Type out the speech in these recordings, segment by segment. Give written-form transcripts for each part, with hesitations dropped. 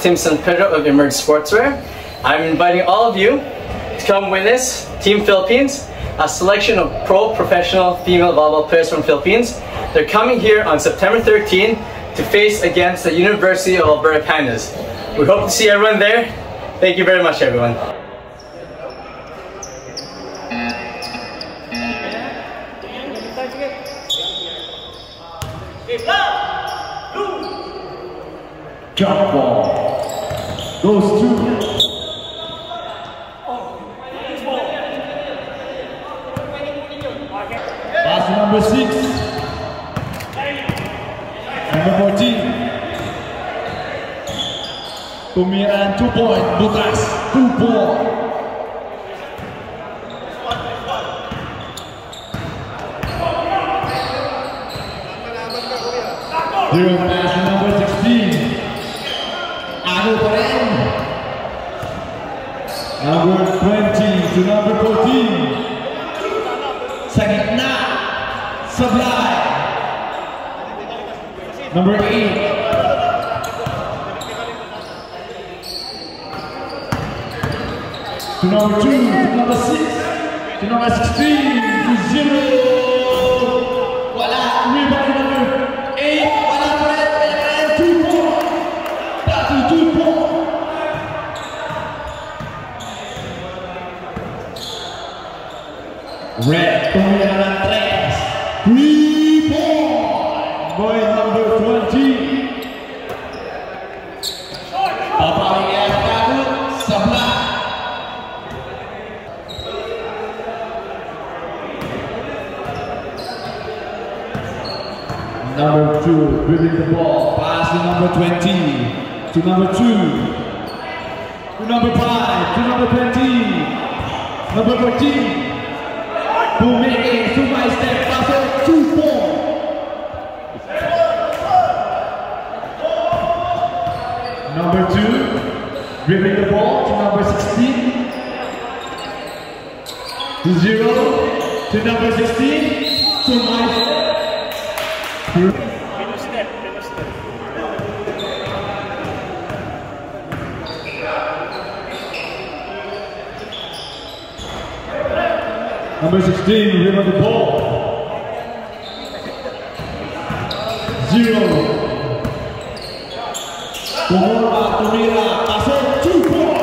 Tim San Pedro of Emerge Sportswear. I'm inviting all of you to come witness Team Philippines, a selection of professional female volleyball players from Philippines. They're coming here on September 13 to face against the University of Alberta Pandas. We hope to see everyone there. Thank you very much, everyone. Jump ball goes to pass number 6, number 14. Tumiran 2 point, Butas 2 point. Zero pass number 16. Number 20 to number 14. Sagitna Sablay. Number 8. To number 2, to number 6, to number 16, to 0. Wala, rebound number 8. Wala pa rin, 2 points. That's 2 points. Red, Tumiran ng 3 point. Boy number 20. Papayag Kabut Sabla. Number 2 dribbling the ball, pass to number 20, to number 2, to number 5, to number 20, number 14. Bumigay, sumay step, pasok, 2 points. Number 2, dribbling the ball to number 16, to 0, to number 16, sumay step. Number 16, rim of the ball. 0. Tumira, pasok, 2 points.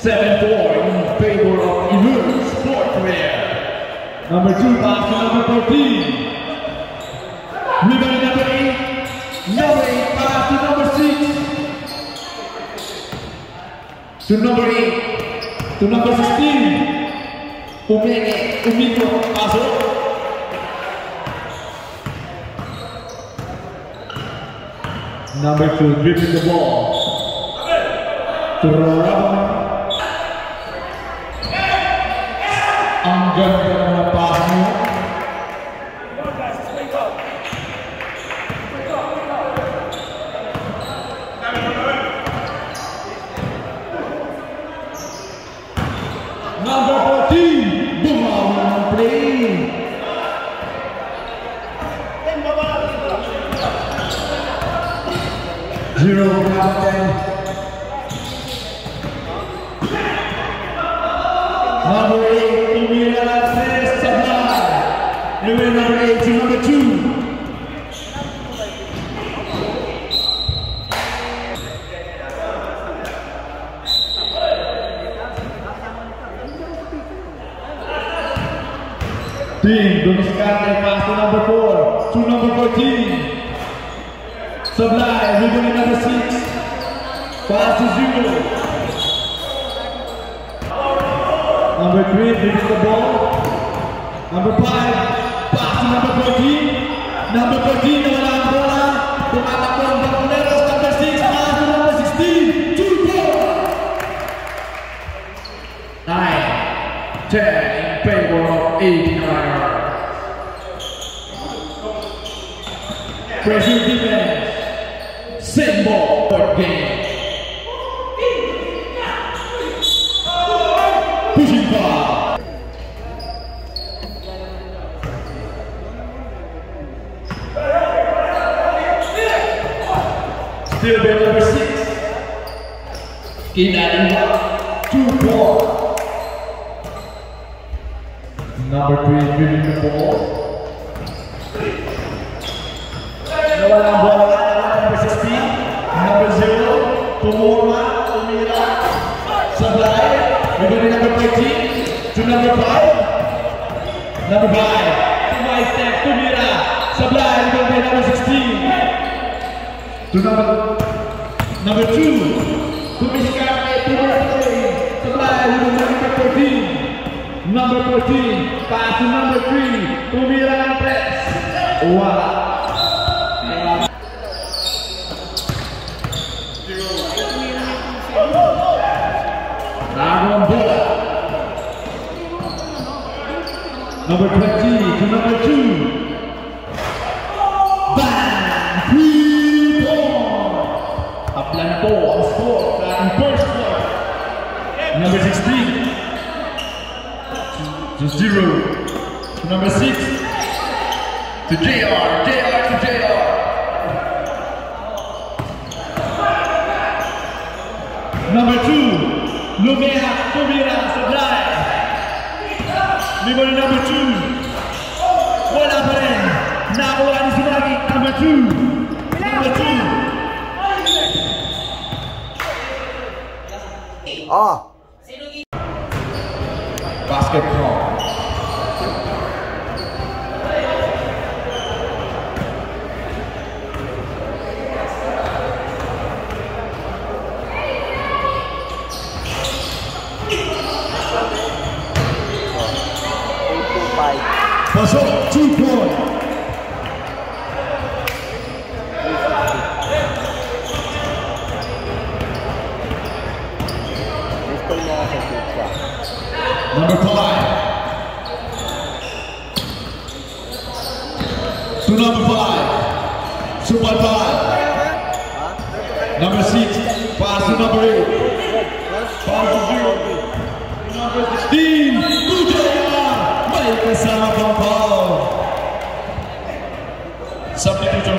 7-4 in favor of Emerge Sportswear. Number 2, pass to number 14. Rebound number 8. Number 8, pass to number 6. To number 8. To number 16. Umiko, pasok. Number 2, dribbling the ball. Ang ganda ng mga pass mo. Number 14, bumawi ng play. Zero captain. Number 8, Tumira Tres Sablay. Number 8 to number 2. Team, Dumiskate, pass to number 4, to number 14. Sablay, moving in number 6, pass to 0. Number 3, dribbling the ball. Number 5, pass to number 14. Number 14, wala ang bola. Tumatakbo ang Baconeros. Number 6, pass to number 16. 2 points. 9, 10 in favor of 89. Pressure defense. Same ball, third game. Pushing foul. Still Philippine number 6. Kinaliwa, 2-4. Number 3, dribbling the ball. Nawala ang bola, number 16. Number 0, Tumira. Sablay, dribbling number 13 to number 5. Number 5, Tumay step, Tumira. Sablay, dribbling number 16 to number 2. Tumiskarte, Tumira. Sablay, dribbling number 14. Number 14, pass to number 3, Tumira ang press. Wala. Nagawang bola. Number 20 to number 2. Bang! 3-4. Upland po ang score ng first quarter. Number 16. To 0 to number 6 to JR to JR. Number 2, Lumea, Tumira, Sablay. Number 2, wala pa rin. Nakuha ni Sumagi, number 2. Number 2. Basketball. Pasok, 2 point. Number 5 to number 5, Super 5. Number 6, pass to number 8. Pass to 0. Number 16, Kujaya. May kasama pang foul. Substitution.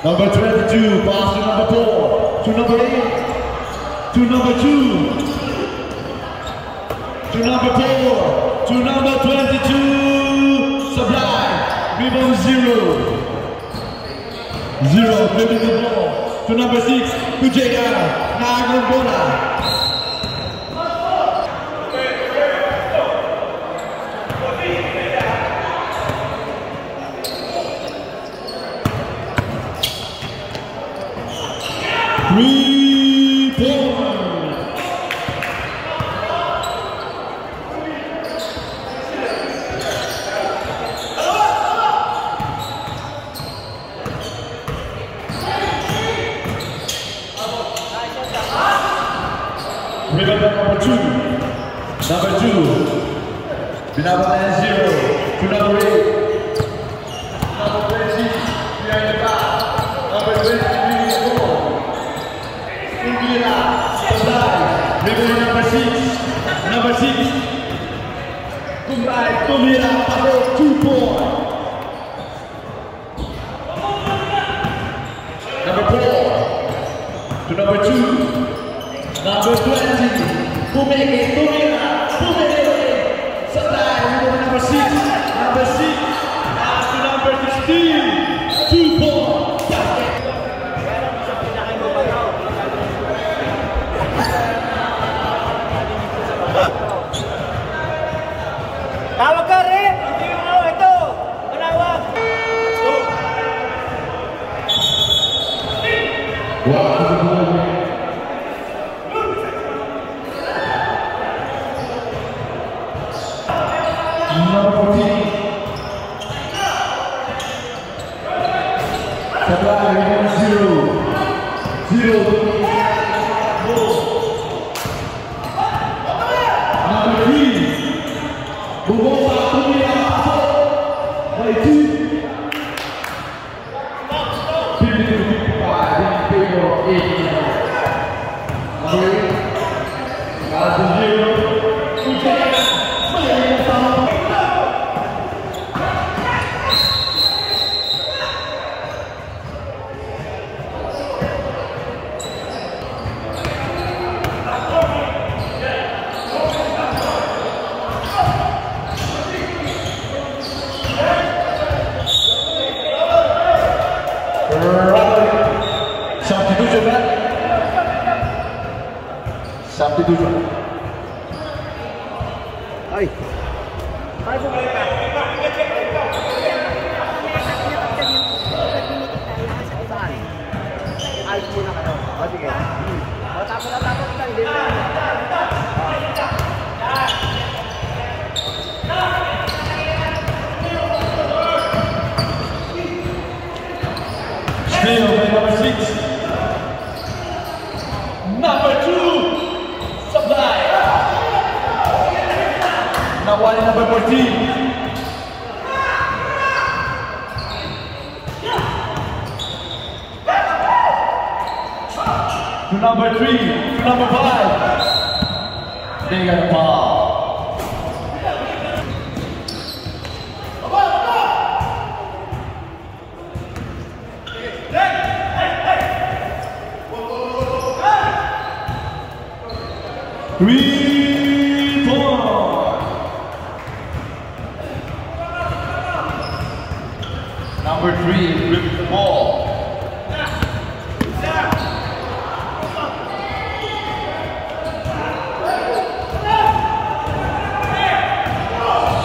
Number 22, pass to number 4, to number 8, to number 2, to number 4, to number 22, Sablay, rebound 0. 0, dribbling the ball, to number 6, to JR, Nagawang bola. Rebound number 2. Number 2. Binabalan 0 to number 8. Number 20 behind the back. Number 20 leading the ball. Tumira, Sablay. Rebound number 6. Number 6. Tumira, 2-4. Number 4 to number 2. Number 20, Pumeke, Tumira, Sablay, number 6, number 6, pass to number 16, 2-4, tawag ka rin! Ito! Manawag! Number 14. Sablay, 0. Number 3. Bubosa, Tumira, by 2. 50 to 55 in favor of 8. Number 8. Pass to 0. Substitution. Ay. Ay, bumalik ka. Saan? Ayos muna ka daw. O, sige. O, tapos na. Hindi na. Still by number 6. Number 2. Supply. Now one number 14. To number 3. To number 5. They got a ball. Three point. Number 3 ripped the ball.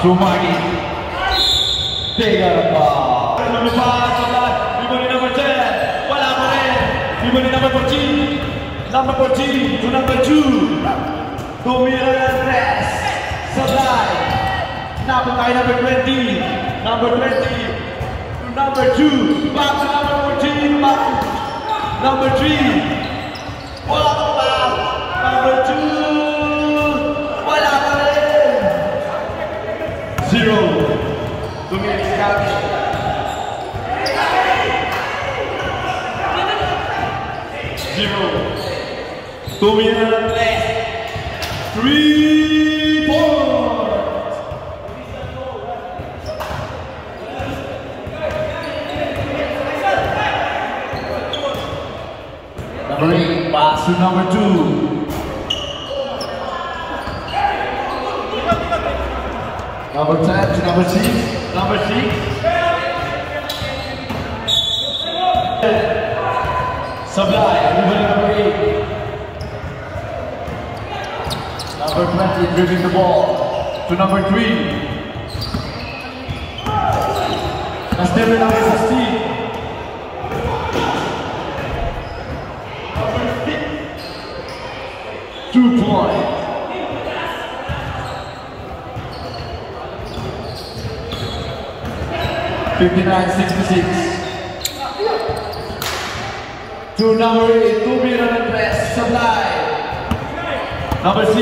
Sumagi. They got a ball. Number 5, rebound number 10. Wala pa rin. Rebound number 14. Number 14 to number 2. Tumira ng press. Supply. Napon tayo number 20. Number 20 to number 2. Back to number 14. Back to number 3. Wala pa ba? Number 2. Wala pa rin. 0. Tumira si Kami. 0. Tumira ng press. 3 points. Number 8, pass to number 2. Number 10 to number 6. Number 6. Supply, everybody number 8. Number 20 dribbling the ball to number 3. That's still number 16. Number 6. 2 points. (59-66). To number 8, 2 minutes and press. Supply. Number 6.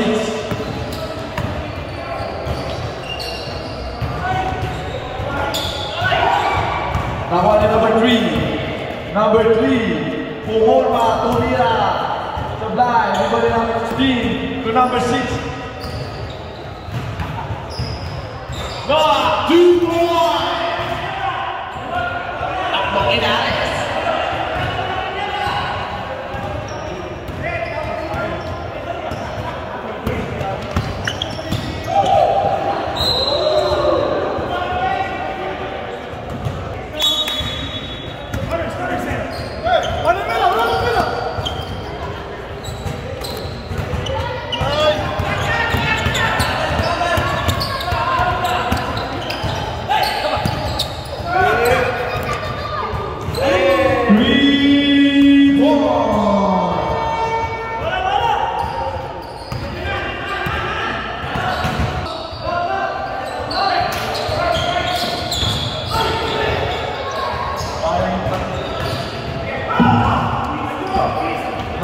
Now number 3. Number 3. Pumorma, Tumira. Supply. Everybody number 15 to number 6. No, 2 points. Takbong Inares.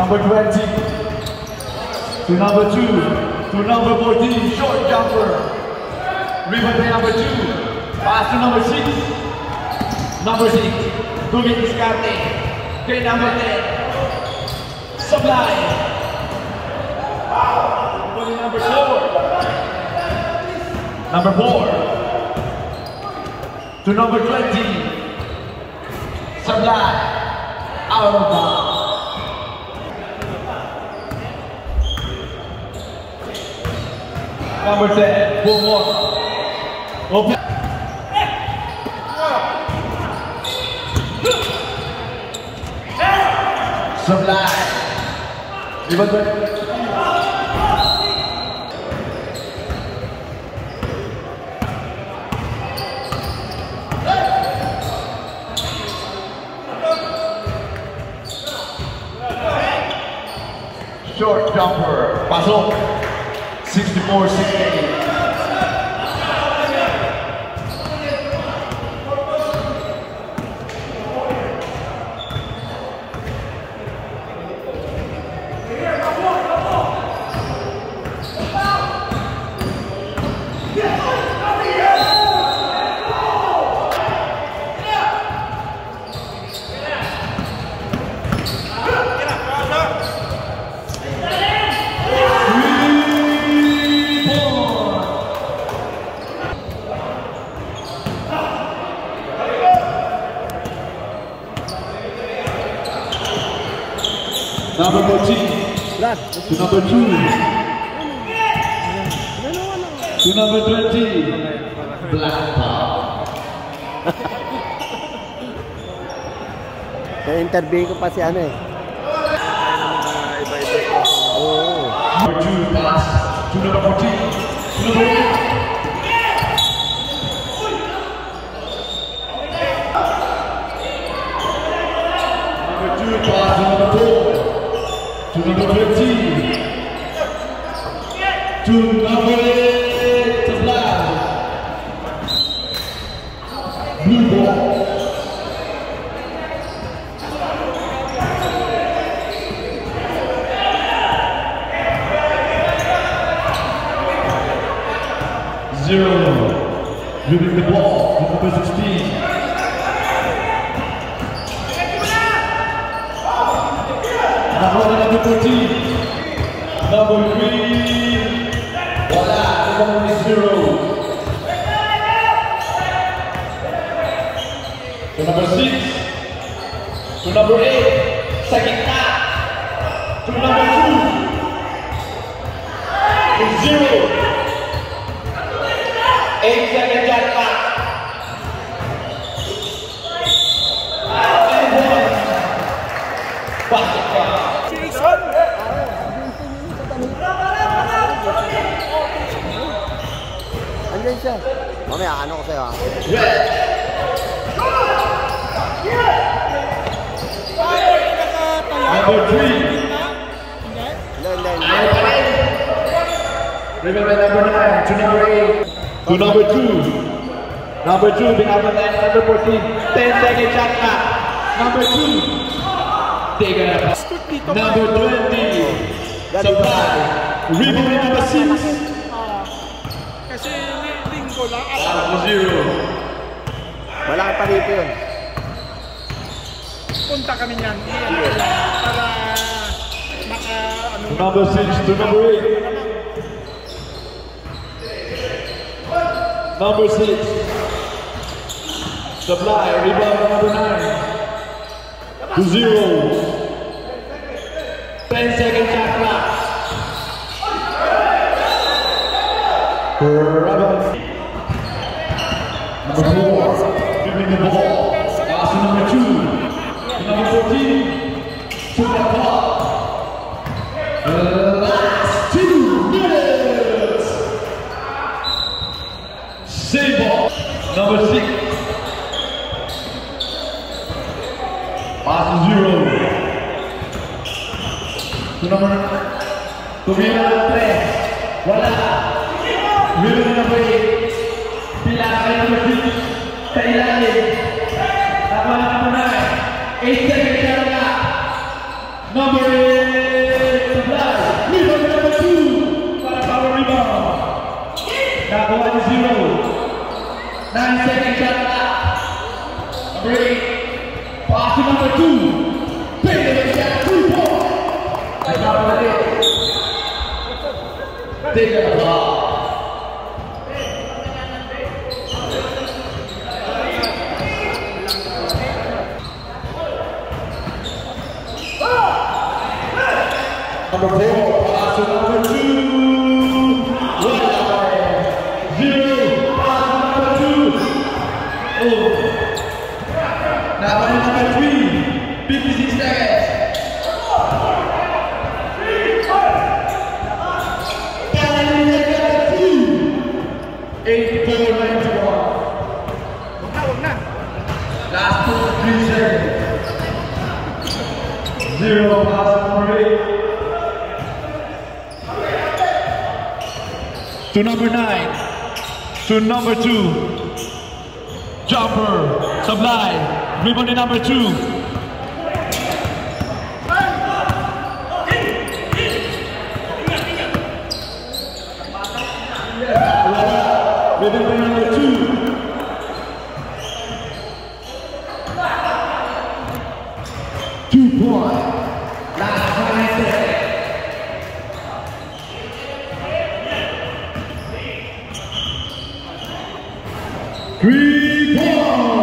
Number 20 to number 2 to number 14, short jumper. Rebound by number 2. Pass to number 6. Number 6, Dugin Iscarte. Okay, number 10. Supply. Number 4. Number 4 to number 20. Supply. Out of bounds. Number 10, 4 more. Open. Supply. jumper. Pasok. 64-68. Number 14 to number 2 to number 20 Black Pop. Na-interview ko pa si ano eh. Oo. Number 2 pass to number 14 to number 8. Number 2 pass to number 4 to number 15 to number 8 to Black. Blue ball. Zero. Dribbling the ball to number 16. Number 14, number 3, wala, number 0. To number 6, to number 8, sa gitna, to number 2, to 0, 8 second shot back. And 1, basket shot. Andyan siya. Mamaya, ano ko sa'yo ha? Red. Number 3. Hindi. Remember number 9 to number 8 to number 2. Number 2 behind the line, number 14. 10 second shot clock. Number 2. Take it up. Number 20. Supply. Rebound number 6. Kasi linggo lang at Number 0. Malaki pa dito yun. punta kami niyan. Para maka ano. Number 6 to number 8. Number 6. Supply. Rebound number 9. To 0. 10 second shot clock. Number 4, giving the ball. Pass to number 2. To number 14. To the clock. The last 2 minutes. Save ball. Number 6. Pass to 0. To number 3. Wala. Ribbon number 8. Pilakay number 6. Sa ilalim. Tama na number 9. 8 seconds na nga. Number 8. Supply. Ribbon number 2. Para power rebound. Nakakuha ni 0. 9 seconds shot na. Number 8. Pass to number 2. Pwede siya. 2 points. Ay, kapatid. Take it off. Number 4, pass to number 2. 0, pass to number 2. Oh. Now number 3, 56 seconds. Challenge to number 9, to number 2. Jumper, Sablay, rebound to number 2. Rebound to number 2. Last 5 seconds. Three points.